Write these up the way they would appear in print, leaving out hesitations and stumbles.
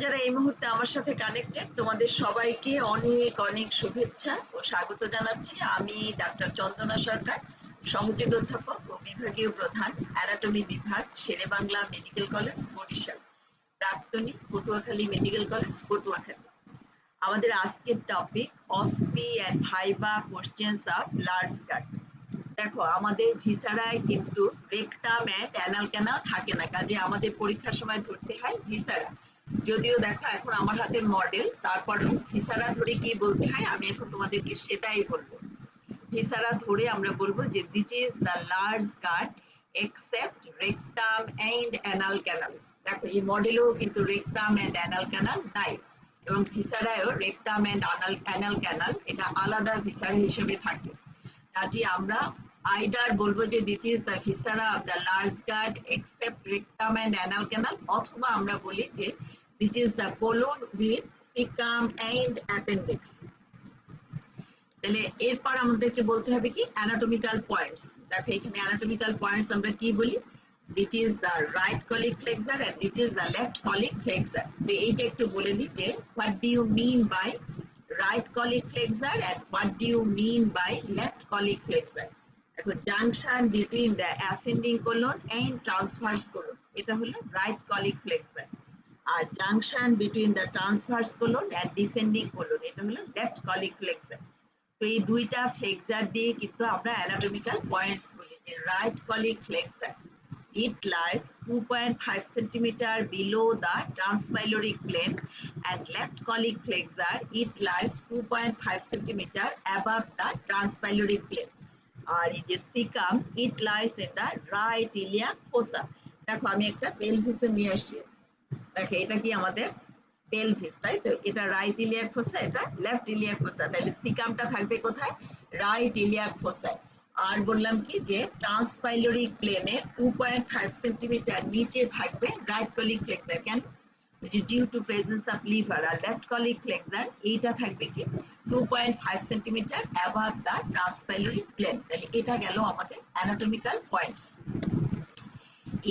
যারা এই মুহূর্তে আমার সাথে কানেক্টেড তোমাদের সবাইকে অনেক অনেক শুভেচ্ছা ও স্বাগত জানাচ্ছি। আমি ডাক্তার চন্দনা সরকার, সহযোগী অধ্যাপক ও বিভাগীয় প্রধান, অ্যানাটমি বিভাগ, শেরেবাংলা মেডিকেল কলেজ, বরিশাল, প্রাক্তনী, পটুয়াখালী মেডিকেল কলেজ, পটুয়াখালী। আমাদের আজকের topic OSPE and viva questions of large gut. দেখো, আমাদের ভিসারায় কিন্তু রেকটাম অ্যান্ড অ্যানাল ক্যানাল থাকে না, কাজে আমাদের পরীক্ষার সময় ধরতে হয় ভিসারা। যদিও দেখো এখন আমার হাতে মডেল, তারপরেও ভিসারা ধরে কি বলতে হয় আমি এখন তোমাদেরকে সেটাই বলবো। ভিসারা ধরে আমরা বলবো যে this is the large gut except rectum and anal canal. দেখো এই মডেলেও কিন্তু রেকটাম অ্যান্ড অ্যানাল ক্যানাল নাই, এবং ভিসারায়ও রেকটাম অ্যান্ড অ্যানাল ক্যানাল এটা আলাদা ভিসারা হিসেবে থাকে। কাজে আমরা আইদার বলবো যে this is the viscera of the large gut except rectum and anal canal, অথবা আমরা বলি যে this is the colon with caecum and appendix. তাহলে এরপর আমাদেরকে বলতে হবে কি অ্যানাটমিক্যাল পয়েন্টস। দেখো এখানে অ্যানাটমিক্যাল পয়েন্টস আমরা কি বলি, this is the right colic flexure and this is the left colic flexure. তো এইটা একটু বলে নিই যে what do you mean by right colic flexure and what do you mean by left colic flexure. দেখো junction between the ascending colon and transverse colon, এটা হলো right colic flexure. আর junction between the transverse colon and descending colon, এটা হলো left colic flexure. তো এই দুইটা flexor দিয়ে কিন্তু আমরা অ্যানাটমিক্যাল পয়েন্টস বলি যে right colic flexor it lies 2.5 centimeter below the transpyloric plane, and left colic flexure it lies 2.5 centimeter above the transpyloric plane. আর এই যে caecum it lies in the right iliac fossa। দেখো আমি একটা pelvis নিয়ে আসছি, দেখো এটা কি আমাদের পেলভিস, তাই তো? এটা রাইট ইলিয়াক ফোসা, এটা লেফট ইলিয়াক ফোসা। তাহলে সিকামটা থাকবে কোথায়? Right iliac ফোসায়। আর বললাম কি যে ট্রান্সপাইলোরিক প্লেনে 2.5 সেন্টিমিটার নিচে থাকবে রাইট কলিক ফ্লেক্সার। কেন? Due to presence of liver. আর লেফট কলিক ফ্লেক্সার এইটা থাকবে কি 2.5 centimetre above the transpyloric plane. তাহলে এটা গেল আমাদের অ্যানাটমিক্যাল পয়েন্টস।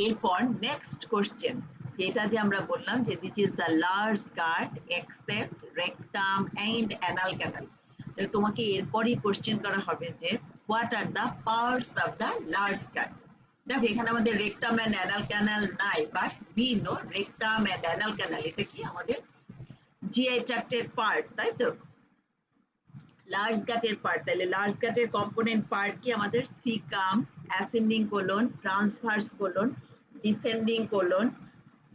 এরপর নেক্সট কোশ্চেন, যেটা যে আমরা বললাম যে this is the large gut except rectum and anal canal. তাহলে তোমাকে এরপরই কোশ্চেন করা হবে যে what are the parts of the large gut. দেখো এখানে আমাদের রেকটাম অ্যান্ড অ্যানাল ক্যানাল নাই, but we know rectum and anal canal এটা কি আমাদের জিআই ট্র্যাক্টের পার্ট, তাই তো? লার্জ গাটের পার্ট, তাহলে লার্জ গাটের কম্পোনেন্ট পার্ট কি আমাদের caecum, ascending colon, transverse colon, descending colon,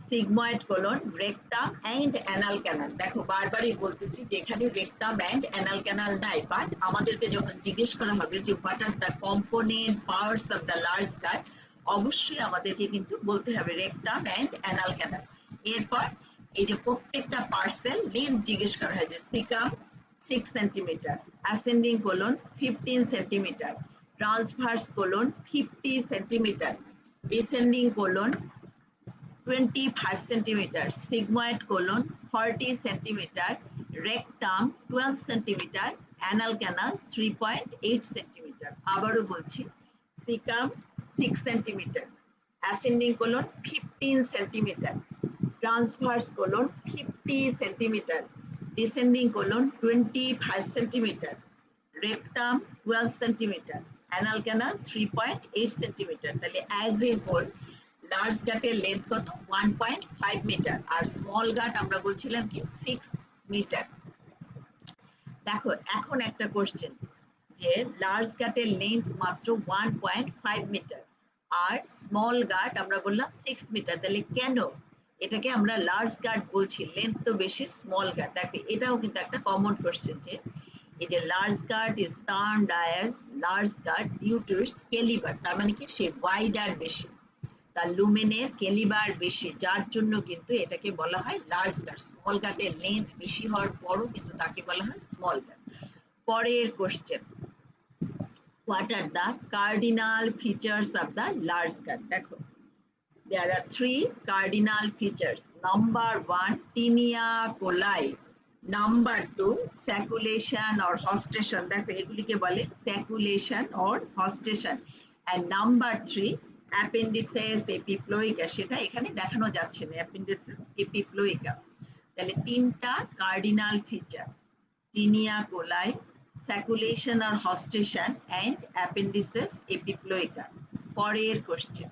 sigmoid colon, rectum and anal canal. দেখো বারবারই বলতেছি যে এখানে রেকটাম অ্যান্ড অ্যানাল ক্যানাল নাই, বাট আমাদেরকে যখন জিজ্ঞেস করা হবে যে what are the component parts of the large gut, অবশ্যই আমাদেরকে কিন্তু বলতে হবে রেকটাম অ্যান্ড অ্যানাল ক্যানাল। এরপর এই যে প্রত্যেকটা পার্সেল লেন্থ জিজ্ঞেস করা হয় যে caecum 6 centimetre, ascending colon 15 centimetre, transverse colon 50 centimetre, descending colon 25 centimetre, sigmoid colon 40 centimetre, rectum 12 centimetre, anal canal 3.8 centimetre. আবারও বলছি, caecum 6 centimetre, ascending colon 15 centimetre, transverse colon 50 centimetre, descending colon 25 centimetre, rectum 12 centimetre, anal canal 3.8 centimetre. তাহলে as a whole large গাটের length কত? 1.5 metre, আর small গাট আমরা বলছিলাম কি 6 metre. দেখো এখন একটা কোশ্চেন যে লার্জ গাটের লেন্থ মাত্র 1.5 মিটার আর স্মল গাট আমরা বললাম 6 মিটার, তাহলে কেন এটাকে আমরা লার্জ গাট বলছি? লেন্থ তো বেশি, স্মল গাট। দেখো এটাও কিন্তু একটা কমন কোশ্চেন যে এই যে large gut is termed as large gut due to its calibre, তার মানে কি সে ওয়াইডার বেশি, তার লুমেনের ক্যালিবার বেশি, যার জন্য কিন্তু এটাকে বলা হয় লার্জ গাট। স্মল গাটের লেন্থ বেশি হওয়ার পরও কিন্তু তাকে বলা হয় স্মল গাট। পরের question, what are the cardinal features of the large gut? দেখো there are 3 cardinal features. Number 1, tinea coli. Number 2, sacculation or hostation. দেখো এগুলিকে বলে sacculation or hostation. And number 3, appendices epiploica। সেটা এখানে দেখানো যাচ্ছে না, appendices epiploica। তাহলে তিনটা cardinal feature, taenia coli, sacculation আর হস্টেশন অ্যান্ড অ্যাপেন্ডিসেস এপিপ্লোইকা। পরের question,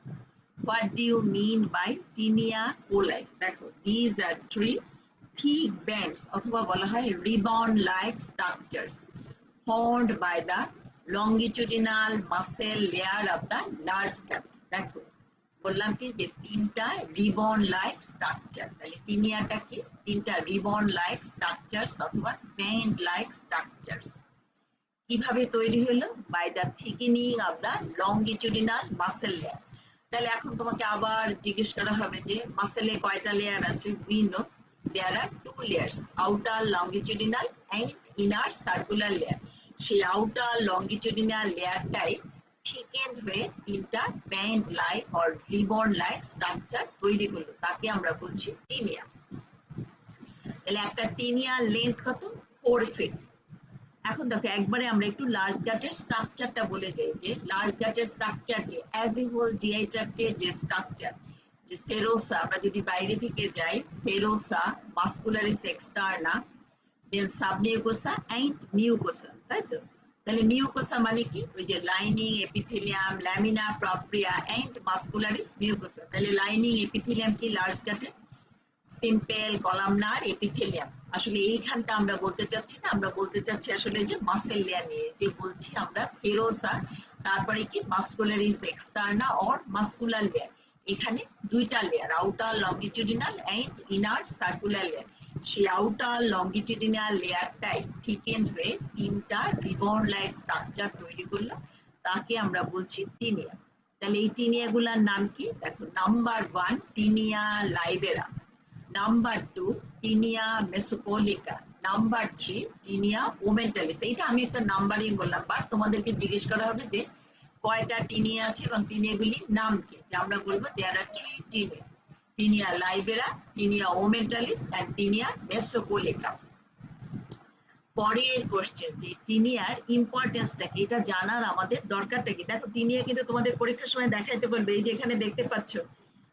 what do you mean by taenia coli? দেখো, these are three thick bands অথবা বলা হয় ribbon like structures formed by the longitudinal muscle layer of the large gut. দেখো, বললাম কি যে তিনটা রিবন লাইক স্ট্রাকচার, তাহলে টিনিয়াটা কি? তিনটা রিবন লাইক স্ট্রাকচারস অথবা ব্যান্ড লাইক স্ট্রাকচারস। কিভাবে তৈরি হলো? By the thickening of the longitudinal muscle layer. তাহলে এখন তোমাকে আবার জিজ্ঞেস করা হবে যে মাসেলে কয়টা লেয়ার আছে? We know there are two layers, outer longitudinal and inner circular layer. সেই আউটার লংগিটিউডিনাল লেয়ারটাই থিকেন হয়ে তিনটা band like or ribbon like structure তৈরি করলো, তাকে আমরা বলছি টিনিয়া। তাহলে একটা টিনিয়ার লেন্থ কত? 4 ফিট। এখন দেখো, একবারে আমরা একটু লার্জ গাটের স্ট্রাকচারটা বলে যাই যে লার্জ গাটের স্ট্রাকচার কি? অ্যাজ এ হোল জিআই ট্র্যাক্টের যে স্ট্রাকচার, যে সেরোসা, আমরা যদি বাইরে থেকে যাই, serosa, muscularis externa, then submucosa and mucosa, তাই তো? তাহলে মিউকোসা মানে কি? ওই যে lining epithelium, lamina propria and muscularis mucosa. তাহলে লাইনিং এপিথেলিয়াম কি লার্জ গাটের? Simple columnar epithelium. আসলে এইখানটা আমরা বলতে চাচ্ছি না, আমরা বলতে চাচ্ছি আসলে যে মাসেল লেয়ার নিয়ে, যে বলছি আমরা সেরোসা, তারপরে কি muscularis externa or muscular layer. এখানে দুইটা layer, outer longitudinal and inner circular layer. সেই আউটার লংগিটিউডিনাল লেয়ারটাই থিকেন হয়ে তিনটা রিবন লাইক স্ট্রাকচার তৈরি করলো, তাকে আমরা বলছি টিনিয়া। তাহলে এই টিনিয়া গুলার নাম কি? দেখো, number 1 taenia libera, number 2 taenia mesocolica, number 3 taenia omentalis. এইটা আমি একটা নাম্বারিং বললাম, বাট তোমাদেরকে জিজ্ঞেস করা হবে যে কয়টা টিনিয়া আছে এবং টিনিয়াগুলির নাম কি। যে আমরা বলবো there are 3 taenia, taenia libera, taenia omentalis and taenia mesocolica. পরের কোশ্চেন, যে টিনিয়ার ইম্পর্টেন্সটা কি, এটা জানার আমাদের দরকারটা কি? দেখো, টিনিয়া কিন্তু তোমাদের পরীক্ষার সময় দেখাইতে বলবে, এই যে এখানে দেখতে পাচ্ছ,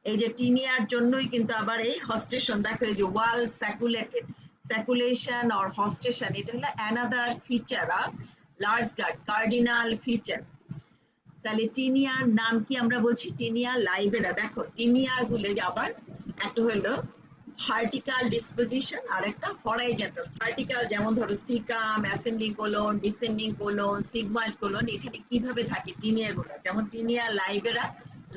এই যে টিনিয়ার জন্যই কিন্তু আবার এই হস্টেশন, দেখো এই যে ওয়াল স্যাকুলেটেড, স্যাকুলেশন অর হস্টেশন, এটা হলো another feature of large gut, cardinal feature. তাহলে টিনিয়ার নাম কি? আমরা বলছি টিনিয়া লাইবেরা। দেখো, টিনিয়ার গুলো আবার একটা হলো ভার্টিক্যাল ডিসপোজিশন আর একটা হরাইজন্টাল। ভার্টিক্যাল যেমন ধরো caecum, ascending colon, descending colon, sigmoid colon, এখানে কিভাবে থাকে টিনিয়া গুলো? যেমন টিনিয়া লাইবেরা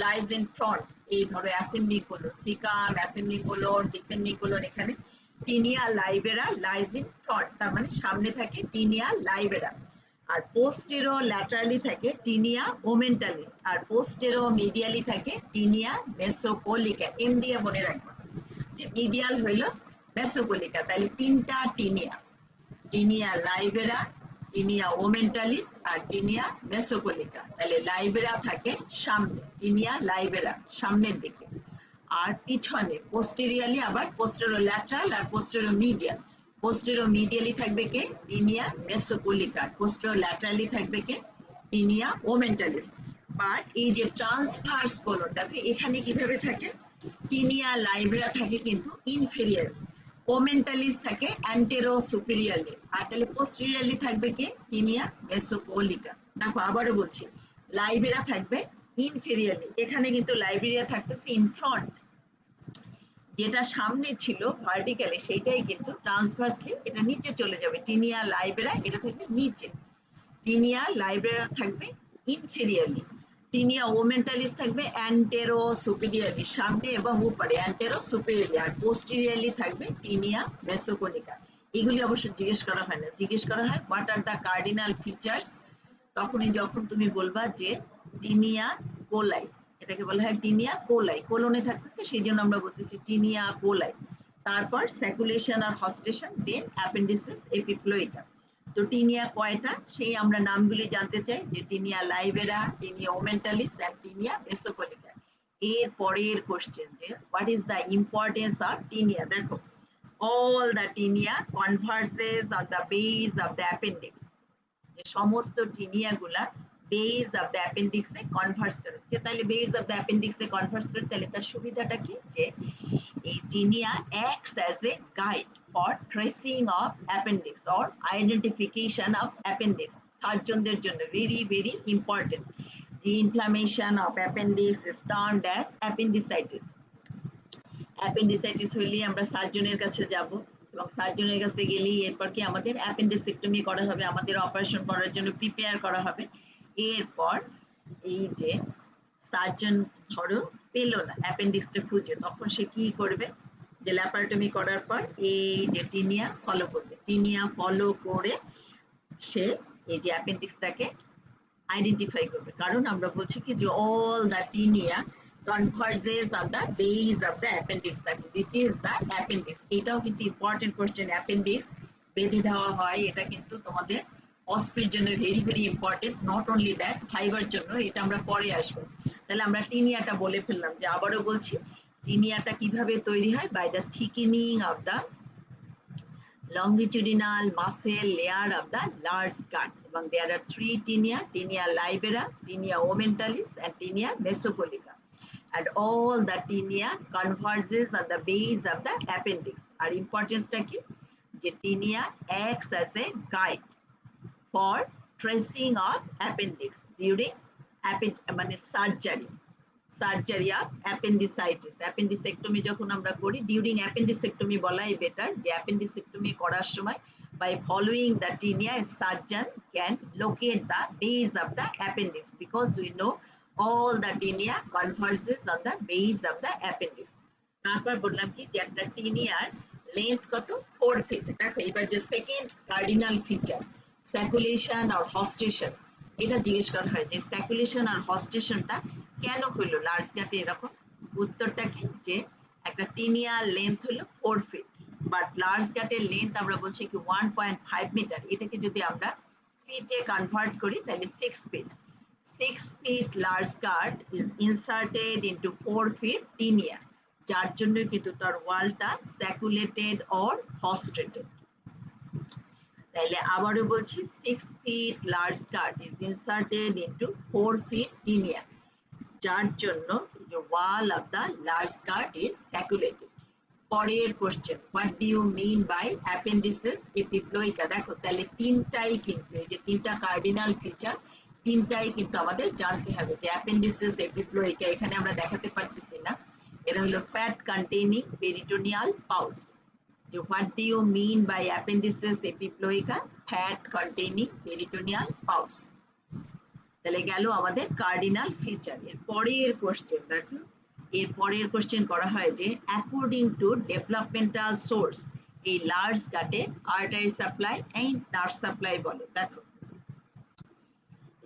লাইজ ইন ফ্রন্ট, এই ধরো ascending colon, caecum, ascending colon, descending colon, এখানে টিনিয়া লাইবেরা লাইজ ইন ফ্রন্ট, তার মানে সামনে থাকে টিনিয়া লাইবেরা। আর পোস্টেরো ল্যাটারালি থাকে টিনিয়া ওমেন্টালিস, আর পোস্টেরো মিডিয়ালি থাকে টিনিয়া মেসোপলিকা। এম দিয়ে মনে রাখবো যে মিডিয়াল হইল মেসোপলিকা। তাহলে তিনটা টিনিয়া, টিনিয়া লাইবেরা, টিনিয়া ওমেন্টালিস আর টিনিয়া মেসোপলিকা। তাহলে লাইবেরা থাকে সামনে, টিনিয়া লাইবেরা সামনের দিকে, আর পিছনে পোস্টেরিয়ালি আবার পোস্টেরো ল্যাটারাল আর পোস্টেরো মিডিয়াল। পোস্টেরো মিডিয়ালি থাকবে কে? টিনিয়া মেসোপলিকা। পোস্টেরো ল্যাটারালি থাকবে কে? টিনিয়া ওমেন্টালিস। বাট এই যে ট্রান্সভার্স কোলন, দেখো এখানে কিভাবে থাকে? টিনিয়া লাইবেরা থাকে কিন্তু ইনফেরিয়ার, ওমেন্টালিস থাকে অ্যান্টেরো সুপিরিয়ারলি, আর তাহলে পোস্টেরিয়ারলি থাকবে কে? টিনিয়া মেসোপলিকা। দেখো আবারও বলছি, লাইবেরা থাকবে ইনফেরিয়ারলি, এখানে কিন্তু লাইবেরিয়া থাকতেছে ইন ফ্রন্ট। যেটা সামনে ছিল ভার্টিক্যালি, সেইটাই কিন্তু ট্রান্সভার্সলি এটা নিচে চলে যাবে। টিনিয়া লাইবেরা এটা থাকবে নিচে, টিনিয়া লাইবেরা থাকবে ইনফেরিয়ারলি, টিনিয়া ওমেন্টালিস থাকবে অ্যান্টেরো সুপিরিয়ারলি সামনে এবং উপরে, অ্যান্টেরো সুপিরিয়ারলি, আর পোস্টেরিয়ারলি থাকবে টিনিয়া মেসোপলিকা। এগুলি অবশ্য জিজ্ঞেস করা হয় না, জিজ্ঞেস করা হয় what are the cardinal features. তখনই যখন তুমি বলবা যে টিনিয়া কোলাই, এটাকে বলা হয় টিনিয়া কোলাই, কোলনে থাকতেছে সেই জন্য আমরা বলতেছি টিনিয়া কোলাই। তারপর স্যাকুলেশন আর হস্টেশন, দেন অ্যাপেন্ডিসিস এপিপ্লোইকা। তো টিনিয়া কয়টা সেই আমরা নামগুলি জানতে চাই, যে tinea libera, taenia omentalis and taenia মেসোপলিকা। এর পরের কোশ্চেন, যে what is the importance of tinea? দেখো, all the tinea converges on the base of the appendix, যে সমস্ত টিনিয়া গুলা বেজ অফ দ্য অ্যাপেন্ডিক্সে কনভার্স করে। যে তাহলে বেজ অফ দ্য অ্যাপেন্ডিক্সে কনভার্স করে, তাহলে তার সুবিধাটা কি, যে এই taenia acts as a guide for tracing of appendix or identification of appendix. সার্জনদের জন্য very very important. The inflammation of appendix is termed as appendicitis. Appendicitis হইলে আমরা সার্জনের কাছে যাব, এবং সার্জনের কাছে গেলেই এরপর কি আমাদের অ্যাপেন্ডিসেক্টমি করা হবে, আমাদের অপারেশন করার জন্য প্রিপেয়ার করা হবে। এরপর এই যে সার্জন ধরো পেল না অ্যাপেন্ডিক্সটা খুঁজে, তখন সে কি করবে, যে ল্যাপারটমি করার পর এই যে টিনিয়া ফলো করবে, টিনিয়া ফলো করে সে এই যে অ্যাপেন্ডিক্সটাকে আইডেন্টিফাই করবে। কারণ আমরা বলছি কি যে all the tinea converges on the base of the appendix, which is the appendix. এটাও কিন্তু ইম্পর্টেন্ট কোশ্চেন। অ্যাপেন্ডিক্স বেঁধে দেওয়া হয়, এটা কিন্তু তোমাদের অস্পির জন্য very very important. Not only that, ভাইবার জন্য, এটা আমরা পরে আসবো। তাহলে আমরা টিনিয়াটা বলে ফেললাম, যে আবারও বলছি টিনিয়াটা কিভাবে তৈরি হয়, by the thickening of the longitudinal muscle layer of the large gut. এবং there are three tinea: tinea libera, tinea omentalis, and tinea mesocolica. And all the tinea converges on the base of the appendix. Our importance টা কি, যে tinea acts as a guide for tracing of appendix during মানে surgery of appendicitis. Appendicectomy যখন আমরা করি, during appendicectomy বলাই better, যে appendicectomy করার সময় by following the tinea, a surgeon can locate the base of the appendix, because we know all the tinea converges on the base of the appendix. তারপর বললাম কি, যে একটা টিনিয়ার লেন্থ কত, 4 ফিট। দেখো এবার যে সেকেন্ড কার্ডিনাল ফিচার স্যাকুলেশন আর হস্টেশন, এটা জিজ্ঞেস করা হয় যে স্যাকুলেশন আর হস্টেশনটা কেন হলো লার্জ গাটে এরকম। উত্তরটা কি, যে একটা টিনিয়ার লেন্থ হলো 4 ফিট, বাট লার্জ গাটের লেন্থ আমরা বলছি কি 1.5 মিটার। এটাকে যদি আমরা ফিটে কনভার্ট করি তাহলে 6 fit. 6 feet large gut is inserted into 4 feet tinea, যার জন্য কিন্তু তার ওয়ালটা স্যাকুলেটেড অর হস্টেটেড। তাহলে আবারও বলছি 6 feet large gut is inserted into 4 feet tinea, যার জন্য the wall of the large gut is sacculated. পরের question, what do you mean by appendices epiploicae. দেখো তাহলে তিনটাই কিন্তু, এই যে তিনটা কার্ডিনাল ফিচার, তিনটাই কিন্তু আমাদের জানতে হবে। যে অ্যাপেন্ডিসিস এপিপ্লোইকা এখানে আমরা দেখাতে পারতেছি না, এটা হলো ফ্যাট কন্টেইনিং পেরিটোনিয়াল পাউচ। যে what do you mean by appendices epiploicae, fat containing peritoneal pouch. তাহলে গেল আমাদের কার্ডিনাল ফিচার। এর পরের কোশ্চেন দেখো, এর পরের কোশ্চেন করা হয় যে অ্যাকর্ডিং টু ডেভেলপমেন্টাল সোর্স এই লার্জ গাটে artery supply and nerve supply বলে। দেখো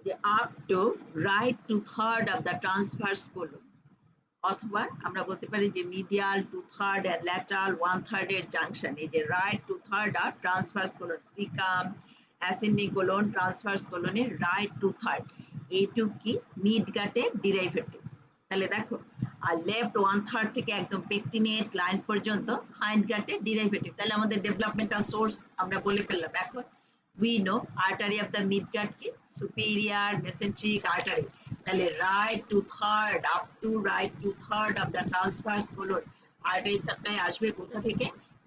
যে up to right 2/3 of the transverse colon, অথবা আমরা বলতে পারি যে মিডিয়াল 2/3 এর ল্যাটারাল 1/3 এর জাংশন, এই যে রাইট 2/3 আর transverse colon, caecum ascending colon transverse কোলনের রাইট 2/3, এইটুক কি মিড গাটের ডিরাইভেটিভ। তাহলে দেখো আর লেফট 1/3 থেকে একদম পেকটিনেট লাইন পর্যন্ত হাইন্ড গাটের ডিরাইভেটিভ। তাহলে আমাদের ডেভেলপমেন্টাল সোর্স আমরা বলে ফেললাম। এখন we know artery of the midgut কি superior mesenteric artery, তাহলে right 2/3 up to right 2/3 of the transverse colon artery supply আসবে কোথা থেকে,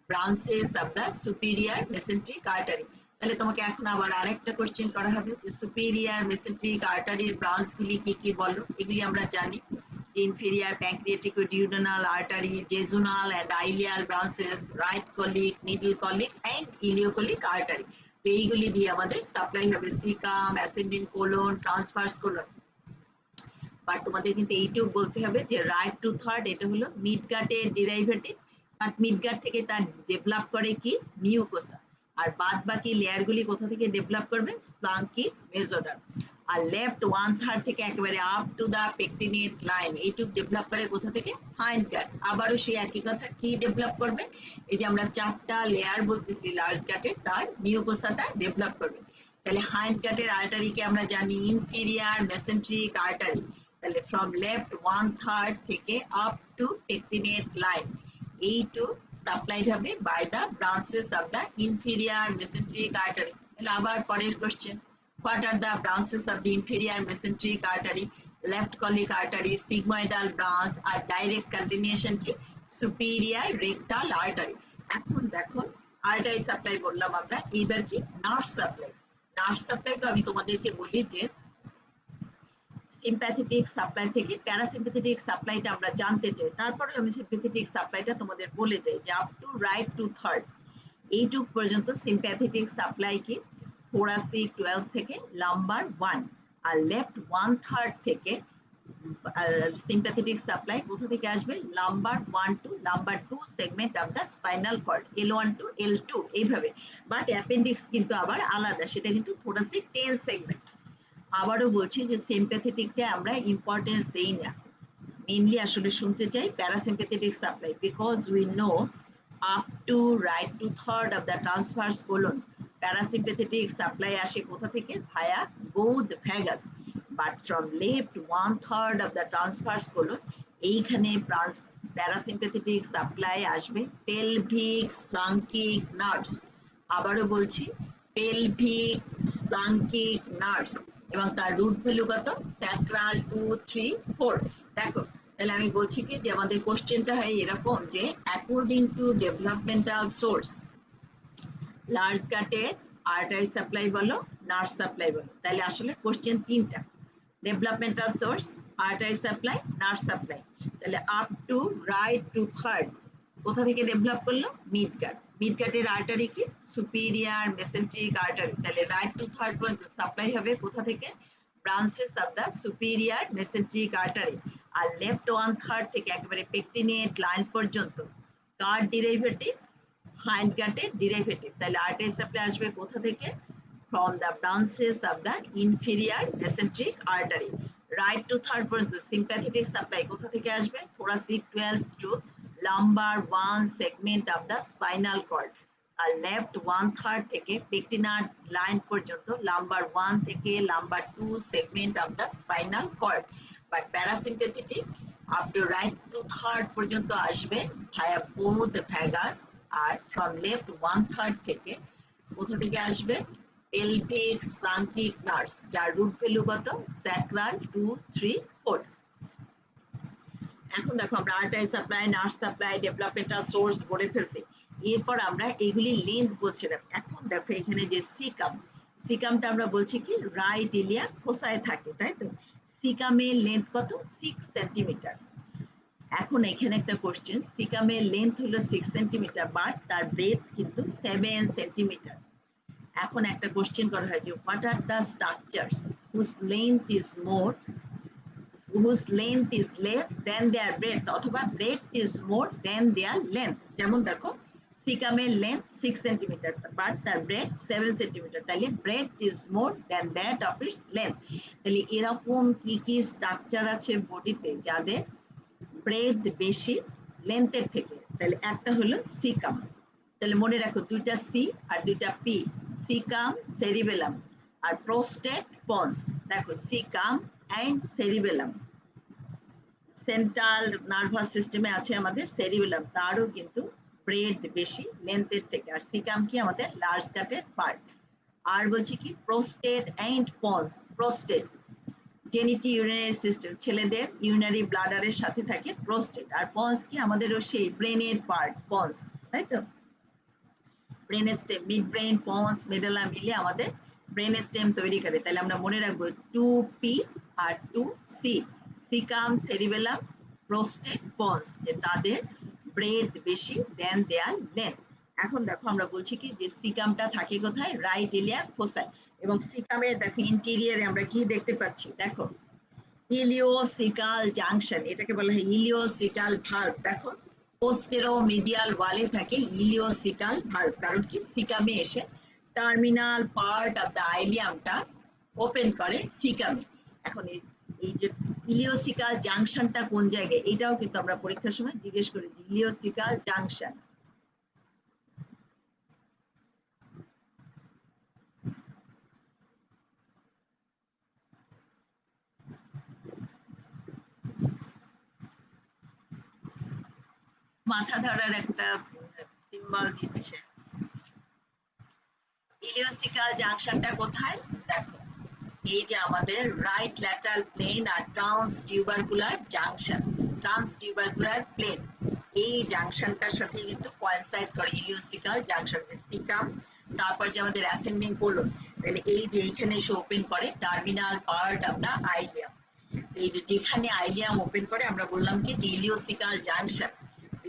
branches of the superior mesenteric artery। তাহলে তোমাকে এখন আবার আরেকটা কোশ্চেন করা হবে যে superior mesenteric artery ব্রাঞ্চ গুলি কি কি বলো। এগুলি আমরা জানি, inferior pancreaticoduodenal artery, jejunal and ileal branches, right colic, middle colic and ileocolic artery। তো এইগুলি দিয়ে আমাদের সাপ্লাই হবে caecum, ascending colon, transverse colon. But তোমাদের কিন্তু এইটুকু বলতে হবে যে রাইট 2/3 এটা হলো মিডগাটের ডিরাইভেটিভ, বাট মিডগাট থেকে তার ডেভেলপ করে কি মিউকোসা, আর বাদ বাকি লেয়ারগুলি কোথা থেকে ডেভেলপ করবে, স্প্লাঙ্কি মেসোডার্ম। আর লেফট 1/3 থেকে একেবারে up to the pectinate line এইটুকু ডেভেলপ করে কোথা থেকে, হাইন্ড গাট। আবারও সেই একই কথা, কি ডেভেলপ করবে, এই যে আমরা 4টা লেয়ার বলতেছি লার্জ গাটের, তার মিউকোসাটা ডেভেলপ করবে। তাহলে হাইন্ড গাটের আর্টারিকে আমরা জানি ইনফেরিয়ার মেসেন্ট্রিক আর্টারি। তাহলে ফ্রম লেফট 1/3 থেকে আপ টু পেকটিনেট লাইন এইটুক সাপ্লাইড হবে by the branches of the inferior mesenteric artery. তাহলে আবার পরের question, What are the branches of the inferior mesenteric artery? Left colic artery, sigmoidal branch R direct continuation কি superior rectal artery. এখন দেখো artery supply বললাম আমরা, এইবার কি নার্ভ সাপ্লাই। নার্ভ সাপ্লাই তো আমি তোমাদেরকে বলি যে সিম্প্যাথেটিক সাপ্লাই থেকে প্যারাসিম্প্যাথেটিক সাপ্লাইটা আমরা জানতে চাই, তারপরে আমি সিম্প্যাথেটিক সাপ্লাইটা তোমাদের বলে যাই যে up to right two third এইটুক পর্যন্ত সিম্প্যাথেটিক সাপ্লাই কি থোরাসিক 12 থেকে লাম্বার 1 আর লেফট 1/3 থেকে সিম্প্যাথেটিক সাপ্লাই কোথা থেকে আসবে lumbar 1 to lumbar 2 segment of the spinal cord L1 to L2 এইভাবে। বাট অ্যাপেন্ডিক্স কিন্তু আবার আলাদা, সেটা কিন্তু থোরাসিক 10 সেগমেন্ট। আবারও বলছি যে সিম্প্যাথেটিকটা আমরা ইম্পর্টেন্স দেই না, মেইনলি আসলে শুনতে চাই parasympathetic supply, because we know up to right two third of the transverse colon parasympathetic supply আসে কোথা থেকে via both vagus, but from left 1/3 of the transverse colon এইখানে প্যারাসিম্প্যাথেটিক সাপ্লাই আসবে পেলভিক স্পাঙ্কিক নার্ভস। আবারও বলছি pelvic splanchnic nerves এবং তার root value কত স্যাক্রাল 2, 3, 4। দেখো তাহলে আমি বলছি কি যে আমাদের কোশ্চেনটা হয় এরকম যে according to developmental source large গাটের আর্টারি সাপ্লাই বলো নার্ভ সাপ্লাই বলো, তাহলে আসলে কোশ্চেন তিনটা, developmental source artery supply nerve supply. তাহলে up to right two third কোথা থেকে ডেভেলপ করলো মিডগাট, মিডগাটের আর্টারি কি সুপিরিয়র মেসেন্ট্রিক আর্টারি, তাহলে রাইট টু থার্ড পর্যন্ত সাপ্লাই হবে কোথা থেকে branches of the superior mesenteric artery, আর লেফট 1/3 থেকে একেবারে পেকটিনেট লাইন পর্যন্ত কার ডেরিভেটিভ হাইন্ড গাটের ডেরিভেটিভ, তাহলে আর্টারি সাপ্লাই আসবে কোথা থেকে from the branches of the inferior mesenteric artery. Right to third পর্যন্ত sympathetic supply কোথা থেকে আসবে thoracic 12 to lumbar 1 segment of the spinal cord, R left 1/3 থেকে pectinar line পর্যন্ত lumbar 1 থেকে lumbar 2 segment of the spinal cord, but parasympathetic up to right to third পর্যন্ত আসবে via both vagus, R from left 1/3 থেকে কোথা থেকে আসবে pelvic splanchnic nerves, যার রুট ভ্যালু কত স্যাক্রাল 2, 3, 4। এখন দেখো আমরা artery supply nerve supply developmental source বলে ফেলছি, এরপর আমরা এগুলি লেন্থ বলছিলাম। এখন দেখো এখানে যে সিকাম, সিকামটা আমরা বলছি কি রাইট ইলিয়াক ফোসায় থাকে, তাই তো সিকামের লেন্থ কত 6 সেন্টিমিটার। এখন এখানে একটা কোশ্চেন, সিকামের লেন্থ হলো 6 সেন্টিমিটার বাট তার ব্রেথ কিন্তু 7 সেন্টিমিটার। এখন একটা কোশ্চেন করা হয় যে what are the structures whose length is more whose length is less than their breadth অথবা breadth is more than their length। যেমন দেখো সিকামের লেন্থ 6 সেন্টিমিটার বাট তার ব্রেড 7 সেন্টিমিটার, তাহলে bread is more than that of its length. তাহলে এরকম কি কি structure আছে বডিতে যাদের ব্রেড বেশি লেন্থের থেকে, তাহলে একটা হলো সিকাম, তাহলে মনে রাখো দুইটা সি আর দুইটা পি, সিকাম সেরিবেলাম আর প্রোস্টেট পন্স। দেখো caecum and cerebellum, central nervous সিস্টেমে আছে আমাদের সেরিবেলাম, তারও কিন্তু ব্রেড বেশি লেন্থের থেকে, আর সিকাম কি আমাদের লার্জ কাটের পার্ট। আর বলছি কি prostate and pons, prostate genito urinary system, ছেলেদের ইউরিনারি ব্লাডারের সাথে থাকে প্রোস্টেট, আর পন্স কি আমাদেরও সেই ব্রেনের পার্ট পন্স, তাই তো brain stem, mid brain ponds medulla মিলে আমাদের ব্রেন স্টেম তৈরি করে। তাহলে আমরা মনে রাখবো 2P আর 2C, caecum cerebellum prostate ponds, যে তাদের ব্রেড বেশি দেন দেয়ার লেন্থ। এখন দেখো আমরা বলছি কি যে সিকামটা থাকে কোথায় রাইট ইলিয়াক ফোসায়, এবং সিকামের দেখো ইন্টেরিয়রে আমরা কি দেখতে পাচ্ছি, দেখো ইলিওসিকাল জাংশন, এটাকে বলা হয় ইলিওসিকাল ভাল্ভ। দেখো পোস্টেরো মিডিয়াল ওয়ালে থাকে ইলিওসিকাল ভাল্ভ, কারণ কি সিকামে এসে টার্মিনাল পার্ট অফ দ্য আইলিয়ামটা ওপেন করে সিকামে। এখন এই যে ইলিওসিকাল জাংশনটা কোন জায়গায়, এটাও কিন্তু আমরা পরীক্ষার সময় জিজ্ঞেস করেছি ইলিওসিকাল জাংশন। মাথা ধরার একটা সিম্বল দিচ্ছে, ইলিওসিকাল জাংশনটা কোথায় দেখো এই যে আমাদের রাইট ল্যাটারাল প্লেন আর ট্রান্সটিউবারকুলার জাংশন, ট্রান্সটিউবারকুলার প্লেন, এই জাংশনটার সাথে কিন্তু কোইনসাইড করে ইলিওসিকাল জাংশন, সিকাম, তারপর যে আমাদের অ্যাসেন্ডিং কোলন, তাহলে এই যে এইখানে এসে ওপেন করে terminal part of the ileum. এই যে যেখানে আইলিয়াম ওপেন করে আমরা বললাম কি যে ইলিওসিকাল জাংশন,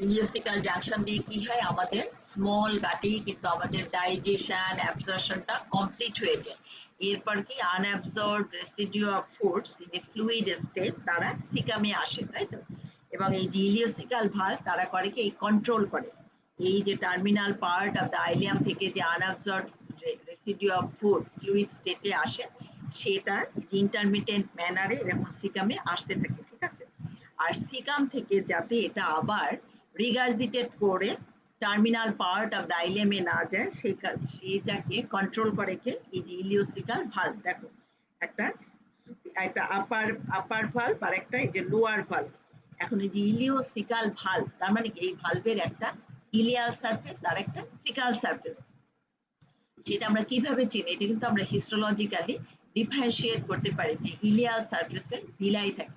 ইলিওসিকাল জাংশন দিয়ে কি হয় আমাদের স্মল গাটেই কিন্তু আমাদের ডাইজেশন অ্যাবজর্পশনটা কমপ্লিট হয়ে যায়। এরপর কি unabsorbed residue of foods in a fluid state তারা সিকামে আসে, তাই তো। এবং এই যে ইলিওসিকাল ভালভ তারা করে কি এই কন্ট্রোল করে এই যে terminal part of the ileum থেকে যে আনঅ্যাবজর্বড রেসিডিউ অফ ফুড ফ্লুইড স্টেটে আসে সেটা ইন্টারমিটেন্ট ম্যানারে এরকম সিকামে আসতে থাকে, ঠিক আছে। আর সিকাম থেকে যাতে এটা আবার রিগার্জিটেট করে টার্মিনাল পার্ট অফ দ্য আইলিয়ামে না যায় সেটাকে কন্ট্রোল করে কে এই যে ইলিওসিকাল ভালভ। দেখো একটা একটা আপার ভালভ আর একটা এই যে লোয়ার ভালভ। এখন এই যে ইলিওসিকাল ভালভ তার মানে কি এই ভালভের একটা ইলিয়াল সারফেস আর একটা সিকাল সারফেস। সেটা আমরা কিভাবে চিনি, এটা কিন্তু আমরা হিস্টোলজিক্যালি ডিফারেন্সিয়েট করতে পারি যে ইলিয়াল সারফেসে ভিলাই থাকে।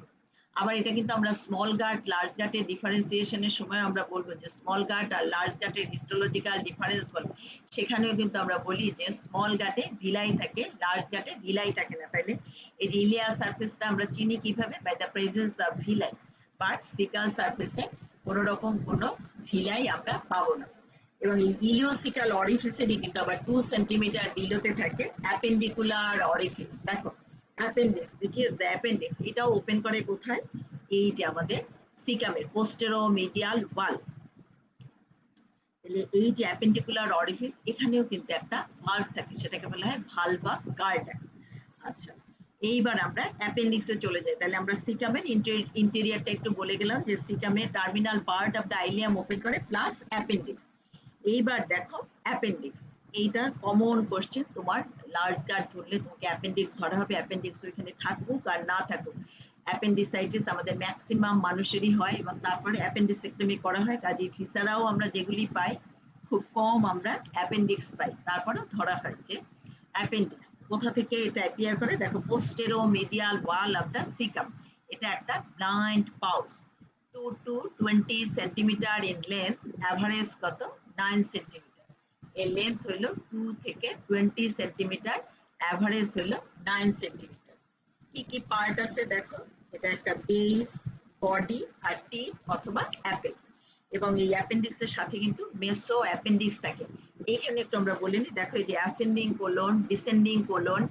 আবার এটা কিন্তু আমরা স্মল গাট লার্জ গাটের ডিফারেন্সিয়েশনের সময় আমরা বলবো যে স্মল গাট আর লার্জ গাটের হিস্টোলজিক্যাল ডিফারেন্স বলবো, সেখানেও কিন্তু আমরা বলি যে স্মল গাটে ভিলাই থাকে, লার্জ গাটে ভিলাই থাকে না। তাইলে এই যে ইলিয়াল সারফেসটা আমরা চিনি কিভাবে, by the presence of villi, but caecal সারফেসে কোনো রকম কোনো ভিলাই আমরা পাবো না। এবং এই ইলিওসিকাল অরিফিসেরই কিন্তু আবার 2 সেন্টিমিটার বিলোতে থাকে অ্যাপেন্ডিকুলার অরিফিস। দেখো appendix, which is the appendix, এটাও ওপেন করে কোথায়, এই যে আমাদের সিকামের পোস্টেরোমিডিয়াল ওয়াল। তাহলে এই যে অ্যাপেন্ডিকুলার অরিফিস এখানেও কিন্তু একটা ভালভ থাকে, সেটাকে বলা হয় ভালভা গার্ডাক্স। আচ্ছা, এইবার আমরা অ্যাপেন্ডিক্সে চলে যাই। তাহলে আমরা সিকামের ইন্টেরিয়রটা একটু বলে গেলাম যে সিকামের terminal part of the ileum open করে প্লাস অ্যাপেন্ডিক্স। এইবার দেখো অ্যাপেন্ডিক্স, এইটা কমন কোশ্চেন, তোমার লার্জ গার্ড ধরলে তোমাকে অ্যাপেন্ডিক্স ধরা হবে, অ্যাপেন্ডিক্স ওইখানে থাকুক আর না থাকুক। অ্যাপেন্ডিসাইটিস আমাদের ম্যাক্সিমাম মানুষেরই হয় এবং তারপরে অ্যাপেন্ডিসেক্টমি করা হয়, কাজে ভিসারাও আমরা যেগুলি পাই খুব কম আমরা অ্যাপেন্ডিক্স পাই। তারপরেও ধরা হয় যে অ্যাপেন্ডিক্স কোথা থেকে এটা অ্যাপিয়ার করে, দেখো পোস্টেরোমিডিয়াল ওয়াল অফ দ্য সিকাম। এটা একটা blind pouch, 2 to 20 centimetre in length, average কত 9 সেন্টিমিটার। এর লেন্থ হলো 2 থেকে 20 সেন্টিমিটার, অ্যাভারেজ হলো 9 সেন্টিমিটার। কি কি পার্ট আছে দেখো, এটা একটা বেস, বডি আর টিপ অথবা অ্যাপেক্স। এবং এই অ্যাপেন্ডিক্সের সাথে কিন্তু মেসো অ্যাপেন্ডিক্স থাকে। এইখানে একটু আমরা বলে নিই, দেখো এই যে ascending colon, descending colon,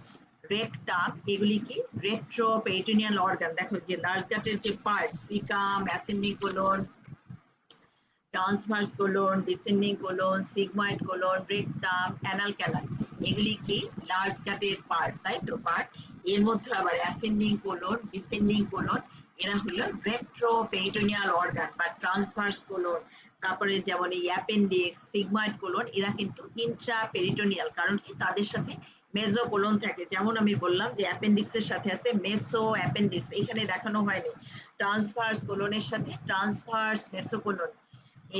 rectum, এগুলি কি রেট্রোপেরিটোনিয়াল অর্গান। দেখো যে লার্জ গাটের যে part caecum, ascending colon, transverse colon, descending colon, sigmoid colon, rectum, anal canal, এগুলি কি লার্জ গাটের পার্ট, তাই তো পার্ট। এর মধ্যে আবার অ্যাসেন্ডিং কোলন, ডিসেন্ডিং কোলন, এরা হলো রেট্রোপেরিটোনিয়াল অর্গান বা ট্রান্সভার্স কোলন। তারপরে যেমন এই অ্যাপেন্ডিক্স, সিগময়েড কোলন, এরা কিন্তু ইন্ট্রাপেরিটোনিয়াল, কারণ কি তাদের সাথে মেজো কোলন থাকে। যেমন আমি বললাম যে অ্যাপেন্ডিক্সের সাথে আছে মেসো অ্যাপেন্ডিক্স, এখানে দেখানো হয়নি। ট্রান্সভার্স কোলনের সাথে ট্রান্সভার্স মেসোকোলন,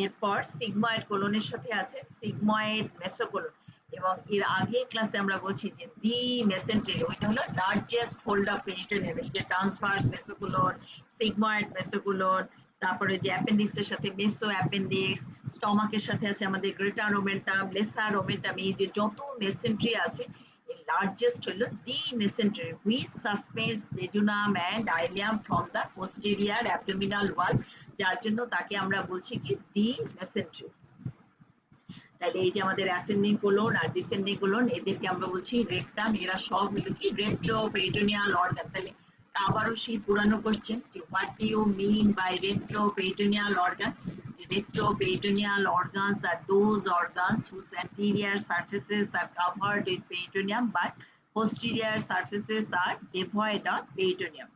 এরপর সিগময়েড কোলনের সাথে আছে সিগময়েড মেসোকোলন। এবং এর আগের ক্লাসে আমরা বলছি যে দি মেসেন্টেরি, ওইটা হলো লার্জেস্ট ফোল্ড অফ পেরিটোনিয়াম, এই যে ট্রান্সভার্স মেসোকোলন, সিগময়েড মেসোকোলন, তারপরে যে অ্যাপেন্ডিক্সের সাথে মেসো অ্যাপেন্ডিক্স, স্টমাকের সাথে আছে আমাদের গ্রেটার ওমেন্টাম, লেসার ওমেন্টাম, এই যে যত মেসেন্ট্রি আছে largest হলো the mesentery which suspends jejunum and ileum from the posterior abdominal wall, যার জন্য তাকে আমরা বলছি কি the mesentery। তাহলে এই যে আমাদের অ্যাসেন্ডিং কোলন আর ডিসেন্ডিং কোলন, এদেরকে আমরা বলছি রেকটাম, এরা সব হলো কি রেট্রোপেরিটোনিয়াল অর্গান। তাহলে আবারও সেই পুরানো কোশ্চেন যে what do you mean by retroperitoneal organ. Retroperitoneal organs are those organs whose anterior surfaces are covered with peritoneum but posterior surfaces are devoid of peritoneum।